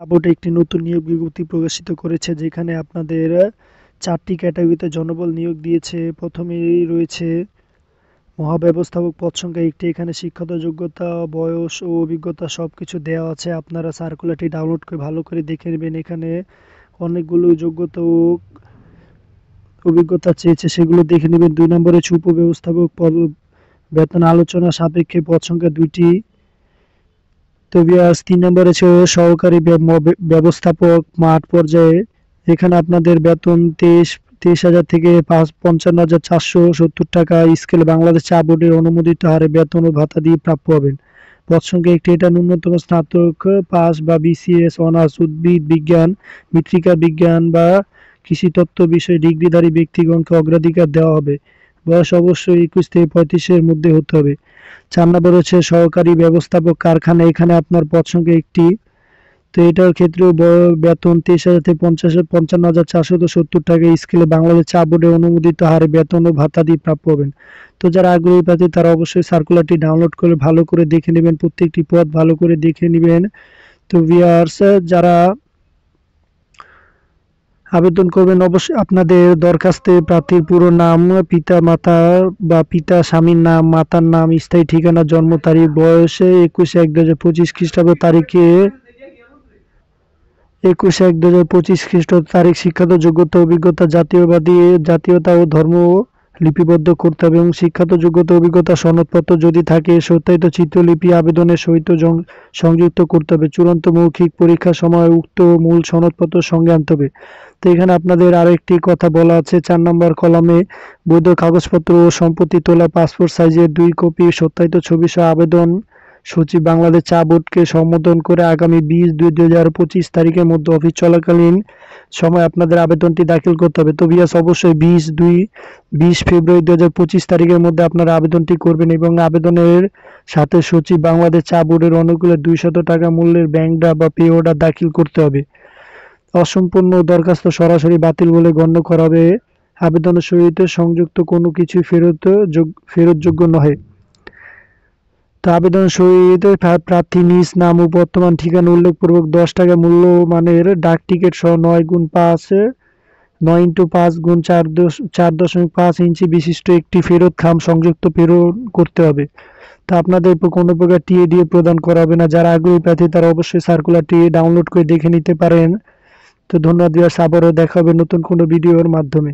Board একটি নতুন নিয়োগ বিজ্ঞপ্তি প্রকাশিত করেছে, যেখানে আপনাদের ৪টি ক্যাটাগরিতে জনবল নিয়োগ দিয়েছে। প্রথমেই রয়েছে মহাব্যবস্থাপক, পদ সংখ্যা ১টি। এখানে শিক্ষাগত যোগ্যতা, বয়স ও অভিজ্ঞতা সবকিছু দেওয়া আছে। আপনারা সার্কুলারটি ডাউনলোড করে ভালো করে দেখে নেবেন। এখানে অনেকগুলো যোগ্যতা ও অভিজ্ঞতা চেয়েছে, সেগুলো দেখে নেবেন। ২ নম্বরে হচ্ছে উপব্যবস্থাপক পদ, বেতন আলোচনা সাপেক্ষে, পদ সংখ্যা ২টি। তো ভিউয়ার্স, ৩ নম্বরে ছিল সহকারী ব্যবস্থাপক মাঠ পর্যায়ে। এখানে আপনাদের বেতন ২৩,০০০ থেকে ৫৫,৪৭০ টাকা স্কেলে বাংলাদেশ চা বোর্ডের অনুমোদিত হারে বেতন ও ভাতা দিয়ে প্রাপ্য হবেন। পদ সংখ্যা ১টি। এটা ন্যূনতম স্নাতক পাস বা বিসিএস অনার্স উদ্ভিদ বিজ্ঞান, মৃত্তিকা বিজ্ঞান বা কৃষিতত্ত্ব বিষয়ে ডিগ্রিধারী ব্যক্তিগণকে অগ্রাধিকার দেওয়া হবে। বয়স অবশ্যই ২১ থেকে ৩৫-এর মধ্যে হতে হবে। ৪ নম্বর হচ্ছে সহকারী ব্যবস্থাপক কারখানা। এখানে আপনার পদ সংখ্যা ১টি। তো এটার ক্ষেত্রেও বেতন ২৩,০০০ থেকে ৫৫,৪৭০ টাকা স্কেলে বাংলাদেশ চা বোর্ডের অনুমোদিত হারে বেতন ও ভাতা দিয়ে প্রাপ্য হবেন। তো যারা আগ্রহী প্রার্থী তারা অবশ্যই সার্কুলারটি ডাউনলোড করে ভালো করে দেখে নেবেন, প্রত্যেকটি পদ ভালো করে দেখে নেবেন। তো ভিউয়ার্স, যারা আবেদন করবেন অবশ্যই আপনাদের দরখাস্তে প্রার্থীর পুরো নাম, পিতা মাতার বা পিতা স্বামীর নাম, মাতার নাম, স্থায়ী ঠিকানা, জন্ম তারিখ, বয়সে ২১/১/২০২৫ খ্রিস্টাব্দ তারিখে ২১/১/২০২৫ খ্রিস্টাব্দ তারিখ, শিক্ষাগত যোগ্যতা, অভিজ্ঞতা, জাতীয়তা ও ধর্ম লিপিবদ্ধ করতে হবে এবং শিক্ষাগত যোগ্যতা অভিজ্ঞতা সনদপত্র যদি থাকে সত্যায়িত চিত্রলিপি আবেদনের সহিত সংযুক্ত করতে হবে। চূড়ান্ত মৌখিক পরীক্ষার সময় উক্ত মূল সনদপত্র সঙ্গে আনতে হবে। তো এখানে আপনাদের আরো একটি কথা বলা আছে ৪ নম্বর কলামে, বৈধ কাগজপত্র ও সম্পত্তি তোলা, পাসপোর্ট সাইজের ২ কপি সত্যায়িত ছবি সহ আবেদন সচিব বাংলাদেশ চা বোর্ডকে সম্বোধন করে আগামী ২০/২/২০২৫ তারিখের মধ্যে অফিস চলাকালীন সময় আপনাদের আবেদনটি দাখিল করতে হবে। তো ভিউয়ার্স, অবশ্যই ২০ ফেব্রুয়ারি ২০২৫ তারিখের মধ্যে আপনারা আবেদনটি করবেন এবং আবেদনের সাথে সচিব বাংলাদেশ চা বোর্ডের অনুকূলে ২০০ টাকা মূল্যের ব্যাংক ড্রাফট বা পে অর্ডার দাখিল করতে হবে। অসম্পূর্ণ দরখাস্ত সরাসরি বাতিল বলে গণ্য করা হবে। আবেদনের সহিত সংযুক্ত কোনো কিছুই ফেরতযোগ্য নহে। তো আবেদনের সহিত প্রার্থী নিজ নাম ও বর্তমান ঠিকানা উল্লেখপূর্বক ১০ টাকা মূল্যমানের ডাক টিকিট সহ ৯x৫ ইঞ্চি বিশিষ্ট একটি ফেরত খাম সংযুক্ত প্রেরণ করতে হবে। তা আপনাদের কোনো প্রকার টিএডিএ প্রদান করা হবে না। যারা আগ্রহী প্রার্থী তারা অবশ্যই সার্কুলারটি ডাউনলোড করে দেখে নিতে পারেন। তো ধন্যবাদ। আবারও দেখা হবে নতুন কোনো ভিডিওর মাধ্যমে।